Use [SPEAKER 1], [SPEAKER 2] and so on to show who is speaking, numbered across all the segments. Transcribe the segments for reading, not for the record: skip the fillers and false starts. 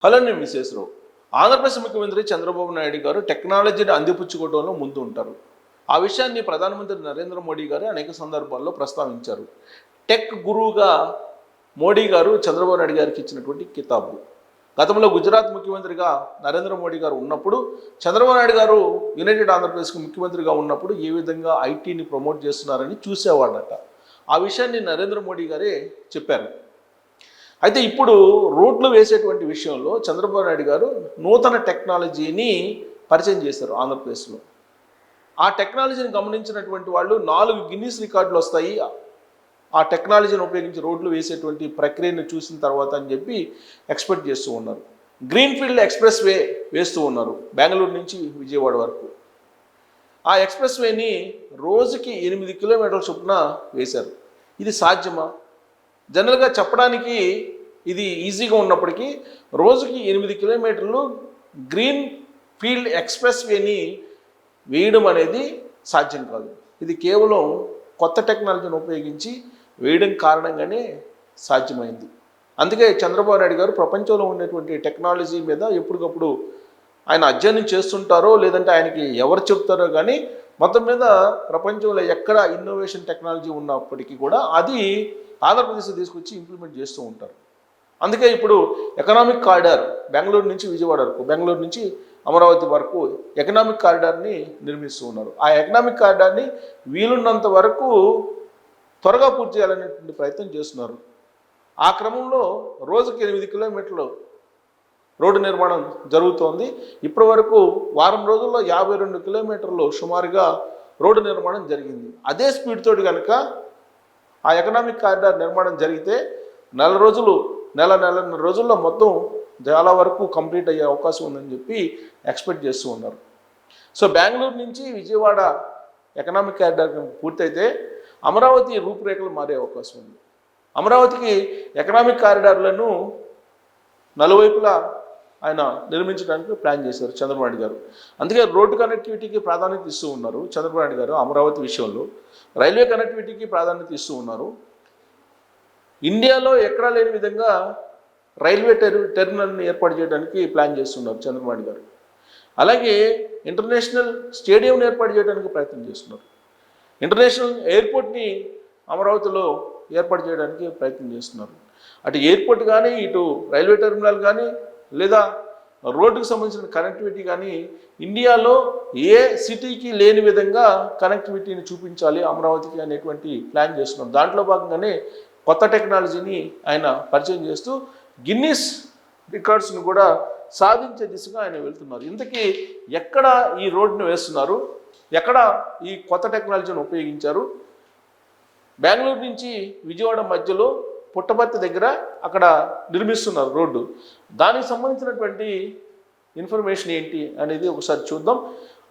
[SPEAKER 1] Hello నేను విశేషరావు. ఆంధ్రప్రదేశ్ ముఖ్యమంత్రి చంద్రబాబు నాయుడు గారు టెక్నాలజీని అందిపుచ్చుకోవడంలో ముందు ఉంటారు. ఆ విషయాన్ని ప్రధానమంత్రి నరేంద్ర మోడీ గారు అనేక సందర్భాల్లో ప్రస్తావించారు. టెక్ గురువుగా మోడీ గారు చంద్రబాబు నాయుడు గారికి ఇచ్చినటువంటి కితాబు. గతంలో గుజరాత్ ముఖ్యమంత్రిగా నరేంద్ర మోడీ గారు ఉన్నప్పుడు, చంద్రబాబు నాయుడు గారు యునైటెడ్ ఆంధ్రప్రదేశ్కి ముఖ్యమంత్రిగా ఉన్నప్పుడు ఏ విధంగా ఐటీని ప్రమోట్ చేస్తున్నారని చూసేవాడట. ఆ విషయాన్ని నరేంద్ర మోడీ గారే చెప్పారు. అయితే ఇప్పుడు రోడ్లు వేసేటువంటి విషయంలో చంద్రబాబు నాయుడు గారు నూతన టెక్నాలజీని పరిచయం చేశారు ఆంధ్రప్రదేశ్లో. ఆ టెక్నాలజీని గమనించినటువంటి వాళ్ళు 4 గిన్నీస్ రికార్డులు వస్తాయి ఆ టెక్నాలజీని ఉపయోగించి రోడ్లు వేసేటువంటి ప్రక్రియను చూసిన తర్వాత అని చెప్పి ఎక్స్పెక్ట్ చేస్తూ ఉన్నారు. గ్రీన్ఫీల్డ్ ఎక్స్ప్రెస్ వే వేస్తూ ఉన్నారు బెంగళూరు నుంచి విజయవాడ వరకు. ఆ ఎక్స్ప్రెస్ వేని రోజుకి 8 కిలోమీటర్ల చొప్పున వేశారు. ఇది సాధ్యమా? జనరల్గా చెప్పడానికి ఇది ఈజీగా ఉన్నప్పటికీ రోజుకి 8 కిలోమీటర్లు గ్రీన్ ఫీల్డ్ ఎక్స్ప్రెస్ వేని వేయడం అనేది సాధ్యం కాదు. ఇది కేవలం కొత్త టెక్నాలజీని ఉపయోగించి వేయడం కారణంగానే సాధ్యమైంది. అందుకే చంద్రబాబు నాయుడు గారు ప్రపంచంలో ఉన్నటువంటి టెక్నాలజీ మీద ఎప్పటికప్పుడు ఆయన అధ్యయనం చేస్తుంటారో లేదంటే ఆయనకి ఎవరు చెప్తారో కానీ మొత్తం మీద ప్రపంచంలో ఎక్కడ ఇన్నోవేషన్ టెక్నాలజీ ఉన్నప్పటికీ కూడా అది ఆంధ్రప్రదేశ్ తీసుకొచ్చి ఇంప్లిమెంట్ చేస్తూ ఉంటారు. అందుకే ఇప్పుడు ఎకనామిక్ కారిడార్ బెంగళూరు నుంచి విజయవాడ వరకు, బెంగళూరు నుంచి అమరావతి వరకు ఎకనామిక్ కారిడార్ని నిర్మిస్తూ ఉన్నారు. ఆ ఎకనామిక్ కారిడార్ని వీలున్నంత వరకు త్వరగా పూర్తి చేయాలనేటువంటి ప్రయత్నం చేస్తున్నారు. ఆ క్రమంలో రోజుకి 8 కిలోమీటర్లు రోడ్డు నిర్మాణం జరుగుతోంది. ఇప్పటి వరకు వారం రోజుల్లో 52 కిలోమీటర్లు సుమారుగా రోడ్డు నిర్మాణం జరిగింది. అదే స్పీడ్ తోటి కనుక ఆ ఎకనామిక్ కారిడార్ నిర్మాణం జరిగితే నెలన్నర రోజుల్లో మొత్తం చాలా వరకు కంప్లీట్ అయ్యే అవకాశం ఉందని చెప్పి ఎక్స్పెక్ట్ చేస్తూ ఉన్నారు. సో బెంగళూరు నుంచి విజయవాడ ఎకనామిక్ కారిడార్ పూర్తయితే అమరావతి రూపురేఖలు మారే అవకాశం ఉంది. అమరావతికి ఎకనామిక్ కారిడార్లను నలువైపులా ఆయన నిర్మించడానికి ప్లాన్ చేశారు చంద్రబాబు నాయుడు గారు. అందుకే రోడ్డు కనెక్టివిటీకి ప్రాధాన్యత ఇస్తూ ఉన్నారు చంద్రబాబు నాయుడు గారు. అమరావతి విషయంలో రైల్వే కనెక్టివిటీకి ప్రాధాన్యత ఇస్తూ ఉన్నారు. ఇండియాలో ఎక్కడా లేని విధంగా రైల్వే టెర్మినల్ని ఏర్పాటు చేయడానికి ప్లాన్ చేస్తున్నారు చంద్రబాబు నాయుడు గారు. అలాగే ఇంటర్నేషనల్ స్టేడియంని ఏర్పాటు చేయడానికి ప్రయత్నం చేస్తున్నారు. ఇంటర్నేషనల్ ఎయిర్పోర్ట్ని అమరావతిలో ఏర్పాటు చేయడానికి ప్రయత్నం చేస్తున్నారు. అటు ఎయిర్పోర్ట్ కానీ, ఇటు రైల్వే టెర్మినల్ కానీ, లేదా రోడ్డుకు సంబంధించిన కనెక్టివిటీ కానీ ఇండియాలో ఏ సిటీకి లేని విధంగా కనెక్టివిటీని చూపించాలి అమరావతికి అనేటువంటి ప్లాన్ చేస్తున్నారు. దాంట్లో భాగంగానే కొత్త టెక్నాలజీని ఆయన పరిచయం చేస్తూ గిన్నీస్ రికార్డ్స్ను కూడా సాధించే దిశగా ఆయన వెళ్తున్నారు. ఇంతకీ ఎక్కడ ఈ రోడ్డును వేస్తున్నారు, ఎక్కడ ఈ కొత్త టెక్నాలజీని ఉపయోగించారు? బెంగళూరు నుంచి విజయవాడ మధ్యలో పుట్టపర్తి దగ్గర అక్కడ నిర్మిస్తున్నారు రోడ్డు. దానికి సంబంధించినటువంటి ఇన్ఫర్మేషన్ ఏంటి అనేది ఒకసారి చూద్దాం.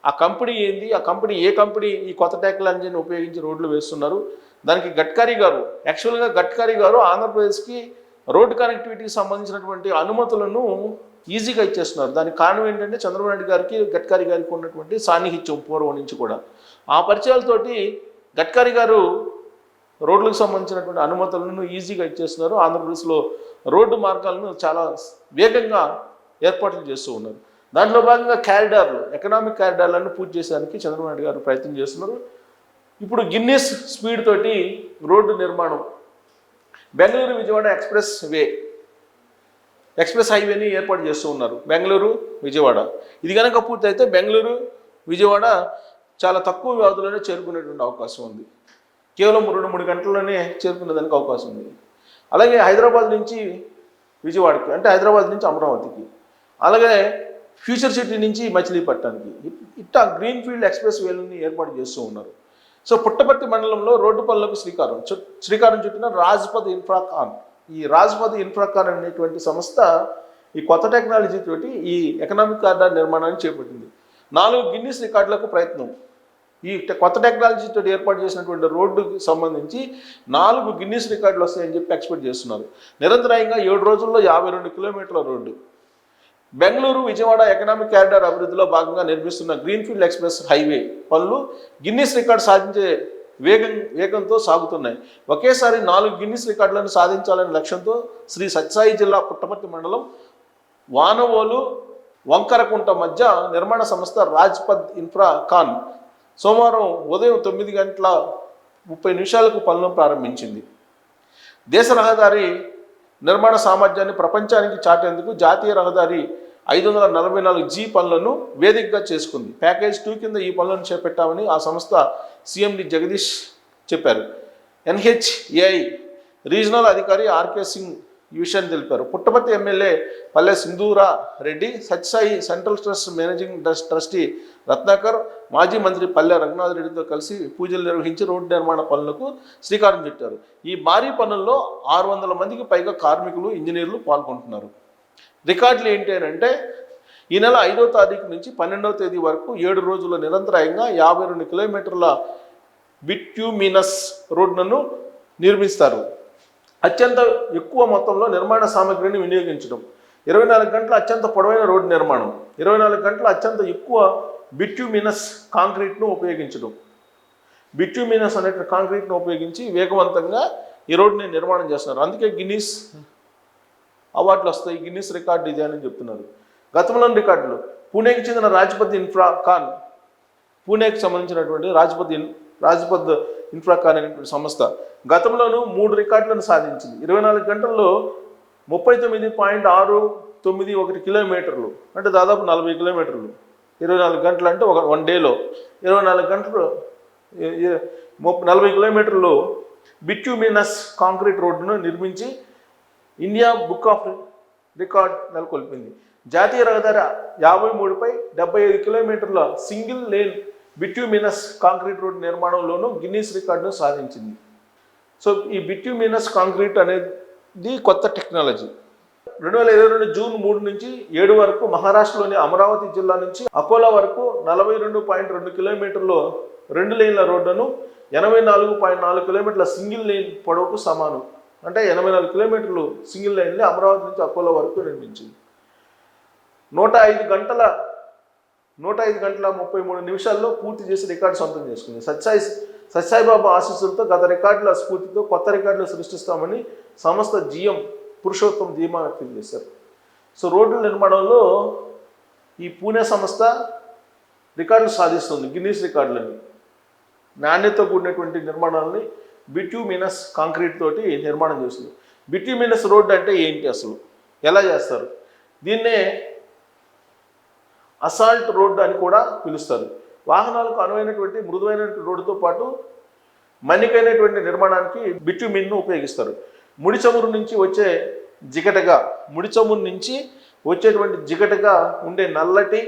[SPEAKER 1] ఆ కంపెనీ ఏంది, ఆ కంపెనీ ఏ కంపెనీ ఈ కొత్త టెక్నాలజీని ఉపయోగించి రోడ్లు వేస్తున్నారు? దానికి గడ్కరీ గారు, యాక్చువల్గా గడ్కరీ గారు ఆంధ్రప్రదేశ్కి రోడ్డు కనెక్టివిటీకి సంబంధించినటువంటి అనుమతులను ఈజీగా ఇచ్చేస్తున్నారు. దానికి కారణం ఏంటంటే చంద్రబాబు నాయుడు గారికి గడ్కరీ గారికి ఉన్నటువంటి సాన్నిహిత్యం పూర్వం నుంచి కూడా. ఆ పరిచయాలతోటి గడ్కరీ గారు రోడ్లకు సంబంధించినటువంటి అనుమతులను ఈజీగా ఇచ్చేస్తున్నారు. ఆంధ్రప్రదేశ్లో రోడ్డు మార్గాలను చాలా వేగంగా ఏర్పాట్లు చేస్తూ ఉన్నారు. దాంట్లో భాగంగా కారిడార్లు, ఎకనామిక్ కారిడార్లను పూర్తి చేసేదానికి చంద్రబాబు నాయుడు గారు ప్రయత్నం చేస్తున్నారు. ఇప్పుడు గిన్నీస్ స్పీడ్ తోటి రోడ్డు నిర్మాణం, బెంగళూరు విజయవాడ ఎక్స్ప్రెస్ హైవేని ఏర్పాటు చేస్తూ ఉన్నారు బెంగళూరు విజయవాడ. ఇది కనుక పూర్తయితే బెంగళూరు విజయవాడ చాలా తక్కువ వ్యవధిలోనే చేరుకునేటువంటి అవకాశం ఉంది. కేవలం 2-3 గంటల్లోనే చేరుకునేదానికి అవకాశం ఉంది. అలాగే హైదరాబాద్ నుంచి విజయవాడకి, అంటే హైదరాబాద్ నుంచి అమరావతికి, అలాగే ఫ్యూచర్ సిటీ నుంచి మచిలీపట్నానికి ఇట్టా గ్రీన్ఫీల్డ్ ఎక్స్ప్రెస్ వేలని ఏర్పాటు చేస్తూ ఉన్నారు. సో పుట్టపర్తి మండలంలో రోడ్డు పనులకు శ్రీకారం చుట్టిన రాజ్పథ్ ఇన్ఫ్రాకాన్. ఈ రాజ్పథ్ ఇన్ఫ్రాకాన్ అనేటువంటి సంస్థ ఈ కొత్త టెక్నాలజీ తోటి ఈ ఎకనామిక్ కారిడార్ నిర్మాణాన్ని చేపట్టింది. 4 గిన్నీస్ రికార్డులకు ప్రయత్నం. ఈ కొత్త టెక్నాలజీతో ఏర్పాటు చేసినటువంటి రోడ్డుకి సంబంధించి 4 గిన్నీస్ రికార్డులు వస్తాయని చెప్పి ఎక్స్పెక్ట్ చేస్తున్నారు. నిరంతరాయంగా 7 రోజుల్లో 52 కిలోమీటర్ల road. Bengaluru Vijayawada economic corridor అభివృద్ధిలో భాగంగా నిర్మిస్తున్న గ్రీన్ఫీల్డ్ ఎక్స్ప్రెస్ హైవే పనులు గిన్నీస్ రికార్డు సాధించే వేగంతో సాగుతున్నాయి. ఒకేసారి 4 గిన్నీస్ రికార్డులను సాధించాలనే లక్ష్యంతో శ్రీ సత్యసాయి జిల్లా పుట్టపర్తి మండలం వానవోలు వంకరకుంట మధ్య నిర్మాణ సంస్థ రాజ్పథ్ ఇన్ఫ్రా కాన్ సోమవారం ఉదయం 9:30 పనులను ప్రారంభించింది. దేశ రహదారి నిర్మాణ సామర్థ్యాన్ని ప్రపంచానికి చాటేందుకు జాతీయ రహదారి 544G పనులను వేదికగా చేసుకుంది. ప్యాకేజ్ 2 కింద ఈ పనులను చేపట్టామని ఆ సంస్థ CMD జగదీష్ చెప్పారు. NHAI రీజనల్ అధికారి ఆర్కే సింగ్ ఈ విషయాన్ని తెలిపారు. Puttaparthi MLA Palle Sindhura Reddy, Sathya Sai central trust managing trustee Ratnakar, మాజీ మంత్రి పల్లె రఘునాథ్ రెడ్డితో కలిసి పూజలు నిర్వహించి రోడ్డు నిర్మాణ పనులకు శ్రీకారం చుట్టారు. ఈ భారీ పనుల్లో 600 మందికి పైగా కార్మికులు, ఇంజనీర్లు పాల్గొంటున్నారు. రికార్డులు ఏంటి అంటే ఈ నెల 5వ తారీఖు నుంచి 12వ తేదీ వరకు 7 రోజుల నిరంతరాయంగా 52 కిలోమీటర్ల బిట్యూమినస్ రోడ్లను నిర్మిస్తారు. అత్యంత ఎక్కువ మొత్తంలో నిర్మాణ సామగ్రిని వినియోగించడం, 24 గంటల అత్యంత పొడవైన రోడ్డు నిర్మాణం, 24 గంటల అత్యంత ఎక్కువ బిట్యూమినస్ కాంక్రీట్ను ఉపయోగించడం. బిట్యూమినస్ అనే కాంక్రీట్ను ఉపయోగించి వేగవంతంగా ఈ రోడ్డుని నిర్మాణం చేస్తున్నారు. అందుకే గిన్నీస్ అవార్డులు వస్తాయి. గిన్నీస్ రికార్డు ఇది అని చెప్తున్నారు. గతంలోని రికార్డులు పూణేకి చెందిన రాజ్పథ్ ఇన్ఫ్రా కాన్, పూణేకి సంబంధించినటువంటి రాజ్పథ్ ఇన్ఫ్రా కాన్ అనేటువంటి సంస్థ గతంలోనూ 3 రికార్డులను సాధించింది. 24 గంటల్లో 39.691 కిలోమీటర్లు, అంటే దాదాపు 40 కిలోమీటర్లు. 24 గంటలు అంటే వన్ డేలో 24 గంటలు 40 కిలోమీటర్లు బిట్యూమినస్ కాంక్రీట్ రోడ్డును నిర్మించి ఇండియా బుక్ ఆఫ్ రికార్డ్ నెలకొల్పింది. జాతీయ రహదారి 53పై 75 కిలోమీటర్ల single lane bituminous concrete road నిర్మాణంలోనూ గిన్నీస్ రికార్డును సాధించింది. సో ఈ బిట్యూమినస్ కాంక్రీట్ అనేది కొత్త టెక్నాలజీ. 2022 జూన్ 3 నుంచి 7 వరకు మహారాష్ట్రలోని అమరావతి జిల్లా నుంచి అకోలా వరకు 42.2 కిలోమీటర్లు 2 లేన్ల రోడ్డును 84.4 కిలోమీటర్ల సింగిల్ లేన్ పొడవుకు సమానం. అంటే 84 కిలోమీటర్లు సింగిల్ లైన్లో అమరావతి నుంచి అకోలా వరకు నిర్మించింది. 105 గంటల 33 నిమిషాల్లో పూర్తి చేసి రికార్డు సొంతం చేసుకుంది. సత్యసాయిబాబా ఆశీస్సులతో గత రికార్డుల స్ఫూర్తితో కొత్త రికార్డులు సృష్టిస్తామని సంస్థ GM పురుషోత్తం ధీమా వ్యక్తం చేశారు. సో రోడ్ల నిర్మాణంలో ఈ పూణే సంస్థ రికార్డులు సాధిస్తుంది. గిన్నీస్ రికార్డులని నాణ్యతతో కూడినటువంటి నిర్మాణాలని బిట్యూమినస్ కాంక్రీట్ తోటి నిర్మాణం చేస్తుంది. బిట్యూమినస్ రోడ్ అంటే ఏంటి, అసలు ఎలా చేస్తారు? దీన్నే అసాల్ట్ రోడ్ అని కూడా పిలుస్తారు. వాహనాలకు అనువైనటువంటి మృదువైనటువంటి రోడ్డుతో పాటు మన్నికైనటువంటి నిర్మాణానికి బిట్యూమిన్ను ఉపయోగిస్తారు. ముడి చమురు నుంచి వచ్చేటువంటి జిగటగా ఉండే నల్లటి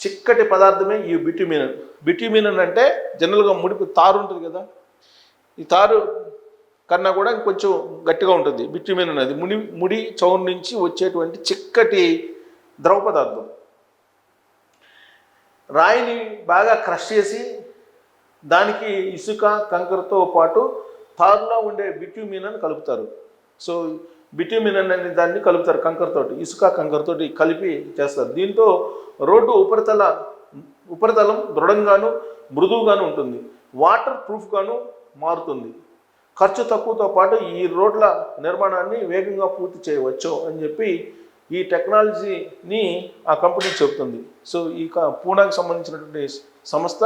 [SPEAKER 1] చిక్కటి పదార్థమే ఈ బిట్యూమిన్. బిట్యూమిన్ అంటే జనరల్గా ముడికి తారు ఉంటుంది కదా, ఈ తారు కన్నా కూడా కొంచెం గట్టిగా ఉంటుంది బిట్యూమిన్ అనేది. ముడి చమురు నుంచి వచ్చేటువంటి చిక్కటి ద్రవ పదార్థం. రాయిని బాగా క్రష్ చేసి దానికి ఇసుక కంకరతో పాటు తారులో ఉండే బిట్యూమిన్ అని కలుపుతారు. సో బిట్యూమిన్ అనే దాన్ని కలుపుతారు కంకరతోటి, ఇసుక కంకరతోటి కలిపి చేస్తారు. దీంతో రోడ్డు ఉపరితలం దృఢంగాను మృదువుగాను ఉంటుంది, వాటర్ ప్రూఫ్గాను మారుతుంది. ఖర్చు తక్కువతో పాటు ఈ రోడ్ల నిర్మాణాన్ని వేగంగా పూర్తి చేయవచ్చు అని చెప్పి ఈ టెక్నాలజీని ఆ కంపెనీ చెబుతుంది. సో ఈ పూణేకి సంబంధించినటువంటి సంస్థ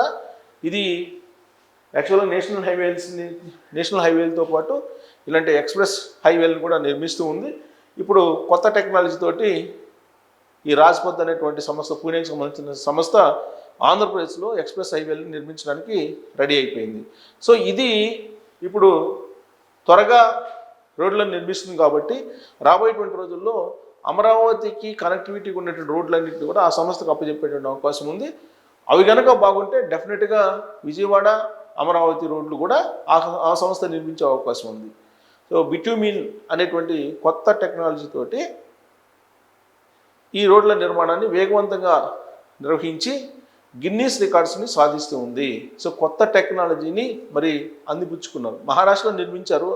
[SPEAKER 1] ఇది యాక్చువల్గా నేషనల్ హైవేలతో పాటు ఇలాంటి ఎక్స్ప్రెస్ హైవేలను కూడా నిర్మిస్తూ ఉంది. ఇప్పుడు కొత్త టెక్నాలజీ తోటి ఈ రాజ్పథ్ అనేటువంటి సంస్థ, పూణేకి సంబంధించిన సంస్థ ఆంధ్రప్రదేశ్లో ఎక్స్ప్రెస్ హైవేలను నిర్మించడానికి రెడీ అయిపోయింది. సో ఇది ఇప్పుడు త్వరగా రోడ్లను నిర్మిస్తుంది కాబట్టి రాబోయేటువంటి రోజుల్లో అమరావతికి కనెక్టివిటీ ఉన్నటువంటి రోడ్లన్నింటినీ కూడా ఆ సంస్థకు అప్పచెప్పేటువంటి అవకాశం ఉంది. అవి కనుక బాగుంటే డెఫినెట్గా విజయవాడ అమరావతి రోడ్లు కూడా ఆ సంస్థ నిర్మించే అవకాశం ఉంది. సో బిట్యూమిన్ అనేటువంటి కొత్త టెక్నాలజీ తోటి ఈ రోడ్ల నిర్మాణాన్ని వేగవంతంగా నిర్వహించి గిన్నీస్ రికార్డ్స్ని సాధిస్తూ ఉంది. సో కొత్త టెక్నాలజీని మరి అందిపుచ్చుకున్నారు. మహారాష్ట్రలో నిర్మించారు.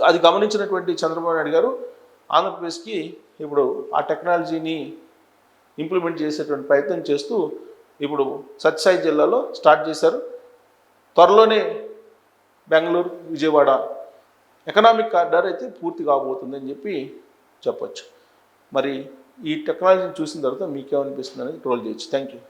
[SPEAKER 1] అది గమనించినటువంటి చంద్రబాబు నాయుడు గారు ఆంధ్రప్రదేశ్కి ఇప్పుడు ఆ టెక్నాలజీని ఇంప్లిమెంట్ చేసేటువంటి ప్రయత్నం చేస్తూ ఇప్పుడు సత్యసాయి జిల్లాలో స్టార్ట్ చేశారు. త్వరలోనే బెంగళూరు, విజయవాడ ఎకనామిక్ కారిడార్ అయితే పూర్తి కాబోతుందని చెప్పి చెప్పచ్చు. మరి ఈ టెక్నాలజీని చూసిన తర్వాత మీకేమనిపిస్తుంది అనేది ట్రోల్ చేయొచ్చు. Thank you.